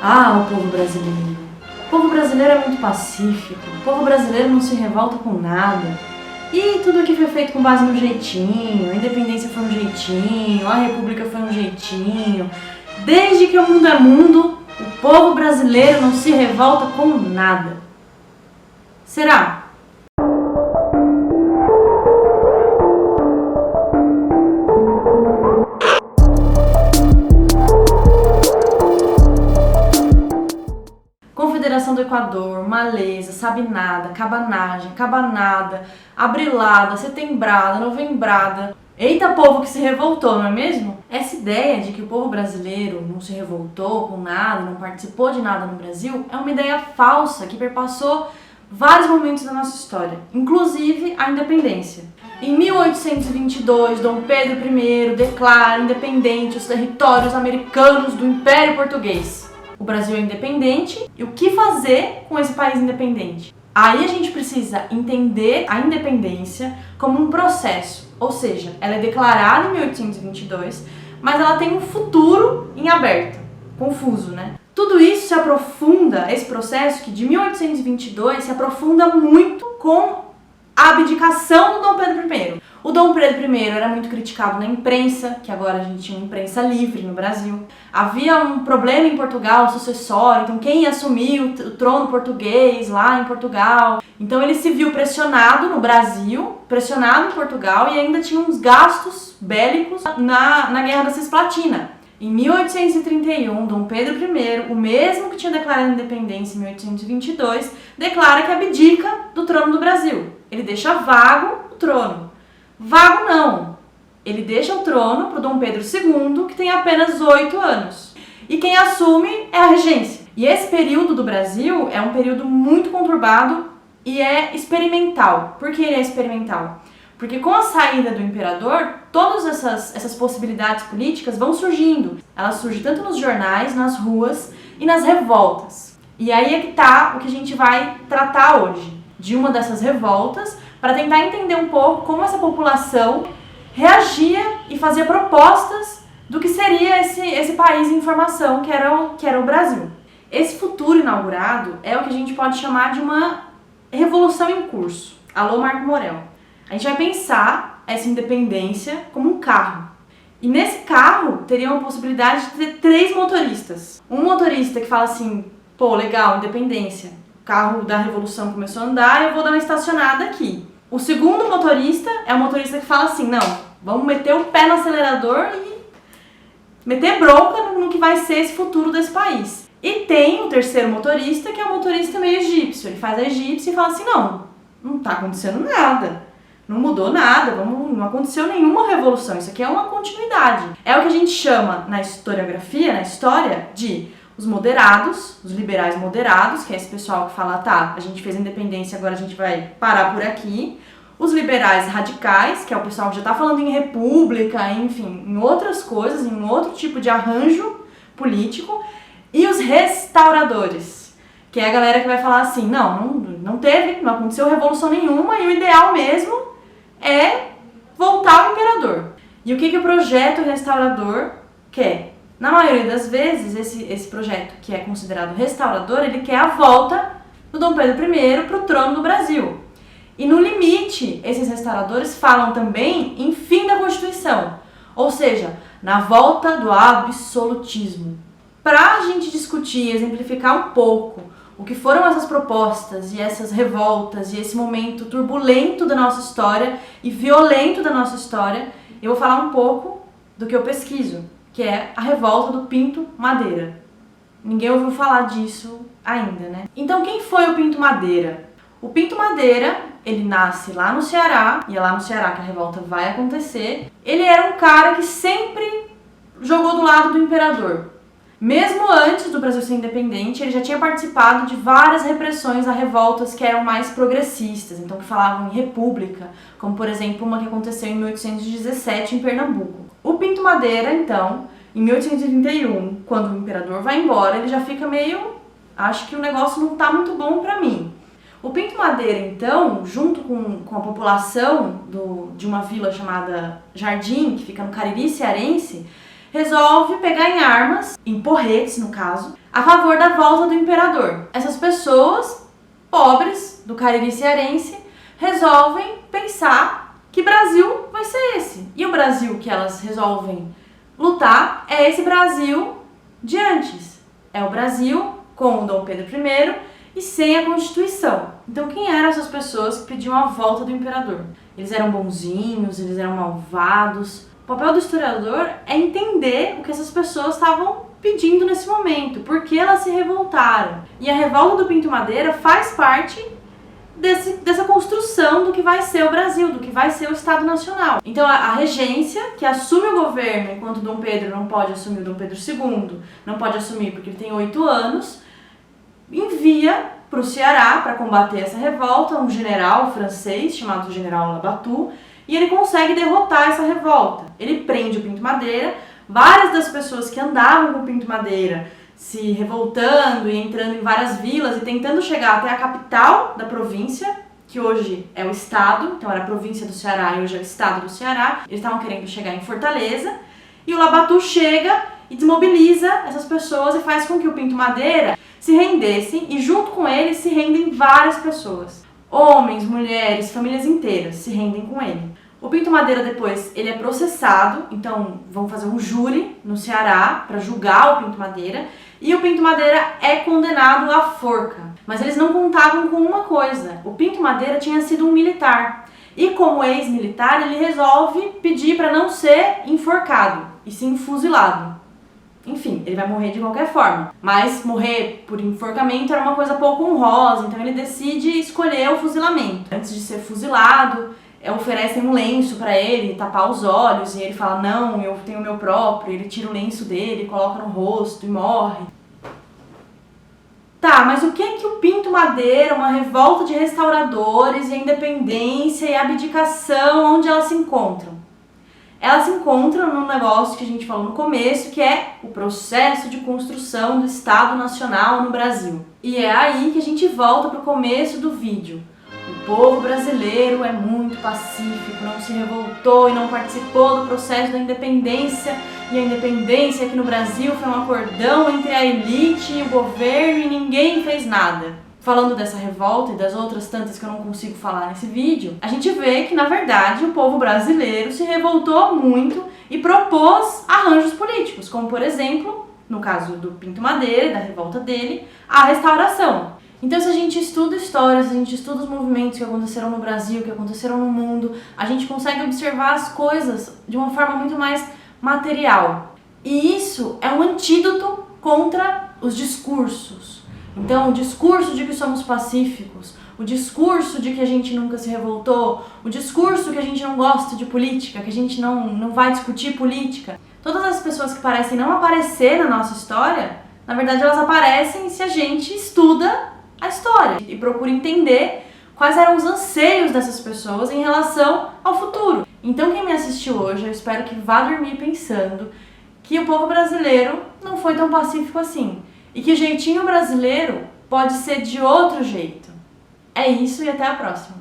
Ah, o povo brasileiro. O povo brasileiro é muito pacífico, o povo brasileiro não se revolta com nada. E tudo aqui foi feito com base no jeitinho, a independência foi um jeitinho, a república foi um jeitinho. Desde que o mundo é mundo, o povo brasileiro não se revolta com nada. Será? Confederação do Equador, Malesa, Sabinada, Cabanagem, Cabanada, Abrilada, Setembrada, Novembrada. Eita povo que se revoltou, não é mesmo? Essa ideia de que o povo brasileiro não se revoltou com nada, não participou de nada no Brasil, é uma ideia falsa que perpassou vários momentos da nossa história, inclusive a independência. Em 1822, Dom Pedro I declara independente os territórios americanos do Império Português. O Brasil é independente, e o que fazer com esse país independente? Aí a gente precisa entender a independência como um processo, ou seja, ela é declarada em 1822, mas ela tem um futuro em aberto, confuso, né? Tudo isso se aprofunda, esse processo que de 1822 se aprofunda muito com a abdicação do Dom Pedro I. O Dom Pedro I era muito criticado na imprensa, que agora a gente tinha uma imprensa livre no Brasil. Havia um problema em Portugal sucessório, então quem ia assumir o trono português lá em Portugal. Então ele se viu pressionado no Brasil, pressionado em Portugal e ainda tinha uns gastos bélicos na Guerra da Cisplatina. Em 1831, Dom Pedro I, o mesmo que tinha declarado a independência em 1822, declara que abdica do trono do Brasil. Ele deixa vago o trono. Vago não. Ele deixa o trono para o Dom Pedro II, que tem apenas 8 anos. E quem assume é a regência. E esse período do Brasil é um período muito conturbado e é experimental. Por que ele é experimental? Porque com a saída do imperador, todas essas possibilidades políticas vão surgindo. Elas surgem tanto nos jornais, nas ruas e nas revoltas. E aí é que está o que a gente vai tratar hoje. De uma dessas revoltas, para tentar entender um pouco como essa população reagia e fazia propostas do que seria esse país em formação que era o Brasil. Esse futuro inaugurado é o que a gente pode chamar de uma revolução em curso. Alô, Marco Morel. A gente vai pensar essa independência como um carro. E nesse carro teria uma possibilidade de ter 3 motoristas. Um motorista que fala assim, pô, legal, independência. O carro da revolução começou a andar e eu vou dar uma estacionada aqui. O segundo motorista é o motorista que fala assim, não, vamos meter o pé no acelerador e meter bronca no que vai ser esse futuro desse país. E tem o terceiro motorista, que é o motorista meio egípcio. Ele faz a egípcia e fala assim, não tá acontecendo nada, não mudou nada, não aconteceu nenhuma revolução, isso aqui é uma continuidade. É o que a gente chama na historiografia, na história, de os moderados, os liberais moderados, que é esse pessoal que fala, tá, a gente fez a independência, agora a gente vai parar por aqui. Os liberais radicais, que é o pessoal que já tá falando em república, enfim, em outras coisas, em outro tipo de arranjo político. E os restauradores, que é a galera que vai falar assim, não aconteceu revolução nenhuma e o ideal mesmo é voltar ao imperador. E o que o projeto restaurador quer? Na maioria das vezes, esse projeto que é considerado restaurador, ele quer a volta do Dom Pedro I para o trono do Brasil. E no limite, esses restauradores falam também em fim da Constituição, ou seja, na volta do absolutismo. Para a gente discutir e exemplificar um pouco o que foram essas propostas e essas revoltas e esse momento turbulento da nossa história e violento da nossa história, eu vou falar um pouco do que eu pesquiso, que é a revolta do Pinto Madeira. Ninguém ouviu falar disso ainda, né? Então, quem foi o Pinto Madeira? O Pinto Madeira, ele nasce lá no Ceará, e é lá no Ceará que a revolta vai acontecer. Ele era um cara que sempre jogou do lado do imperador. Mesmo antes do Brasil ser independente, ele já tinha participado de várias repressões a revoltas que eram mais progressistas, então que falavam em república, como por exemplo uma que aconteceu em 1817 em Pernambuco. O Pinto Madeira, então, em 1831, quando o imperador vai embora, ele já fica meio, acho que o negócio não tá muito bom pra mim. O Pinto Madeira, então, junto com a população de uma vila chamada Jardim, que fica no Cariri cearense, resolve pegar em armas, em porretes no caso, a favor da volta do imperador. Essas pessoas, pobres, do Cariri cearense, resolvem pensar que Brasil vai ser esse. E o Brasil que elas resolvem lutar é esse Brasil de antes. É o Brasil com o Dom Pedro I e sem a Constituição. Então quem eram essas pessoas que pediam a volta do imperador? Eles eram bonzinhos, eles eram malvados. O papel do historiador é entender o que essas pessoas estavam pedindo nesse momento, por que elas se revoltaram. E a revolta do Pinto Madeira faz parte dessa construção do que vai ser o Brasil, do que vai ser o Estado Nacional. Então a regência, que assume o governo enquanto Dom Pedro não pode assumir, o Dom Pedro II não pode assumir porque ele tem 8 anos, envia para o Ceará para combater essa revolta um general francês chamado General Labatut, e ele consegue derrotar essa revolta. Ele prende o Pinto Madeira, várias das pessoas que andavam com o Pinto Madeira se revoltando e entrando em várias vilas e tentando chegar até a capital da província, que hoje é o estado, então era a província do Ceará e hoje é o estado do Ceará. Eles estavam querendo chegar em Fortaleza, e o Labatut chega e desmobiliza essas pessoas e faz com que o Pinto Madeira se rendesse, e junto com ele se rendem várias pessoas. Homens, mulheres, famílias inteiras se rendem com ele. O Pinto Madeira depois ele é processado, então vão fazer um júri no Ceará para julgar o Pinto Madeira, e o Pinto Madeira é condenado à forca. Mas eles não contavam com uma coisa: o Pinto Madeira tinha sido um militar, e como ex-militar ele resolve pedir para não ser enforcado e sim fuzilado. Enfim, ele vai morrer de qualquer forma, mas morrer por enforcamento era uma coisa pouco honrosa, então ele decide escolher o fuzilamento. Antes de ser fuzilado, oferecem um lenço pra ele tapar os olhos, e ele fala: não, eu tenho o meu próprio. Ele tira o lenço dele, coloca no rosto e morre. Tá, mas o que é que o Pinto Madeira, uma revolta de restauradores e a independência e a abdicação, onde elas se encontram? Elas se encontram num negócio que a gente falou no começo, que é o processo de construção do Estado Nacional no Brasil. E é aí que a gente volta pro começo do vídeo. O povo brasileiro é muito pacífico, não se revoltou e não participou do processo da independência. E a independência aqui no Brasil foi um acordão entre a elite e o governo e ninguém fez nada. Falando dessa revolta e das outras tantas que eu não consigo falar nesse vídeo, a gente vê que, na verdade, o povo brasileiro se revoltou muito e propôs arranjos políticos, como, por exemplo, no caso do Pinto Madeira e da revolta dele, a restauração. Então, se a gente estuda história, se a gente estuda os movimentos que aconteceram no Brasil, que aconteceram no mundo, a gente consegue observar as coisas de uma forma muito mais material. E isso é um antídoto contra os discursos. Então, o discurso de que somos pacíficos, o discurso de que a gente nunca se revoltou, o discurso que a gente não gosta de política, que a gente não vai discutir política. Todas as pessoas que parecem não aparecer na nossa história, na verdade elas aparecem se a gente estuda a história e procura entender quais eram os anseios dessas pessoas em relação ao futuro. Então quem me assistiu hoje, eu espero que vá dormir pensando que o povo brasileiro não foi tão pacífico assim. E que o jeitinho brasileiro pode ser de outro jeito. É isso e até a próxima.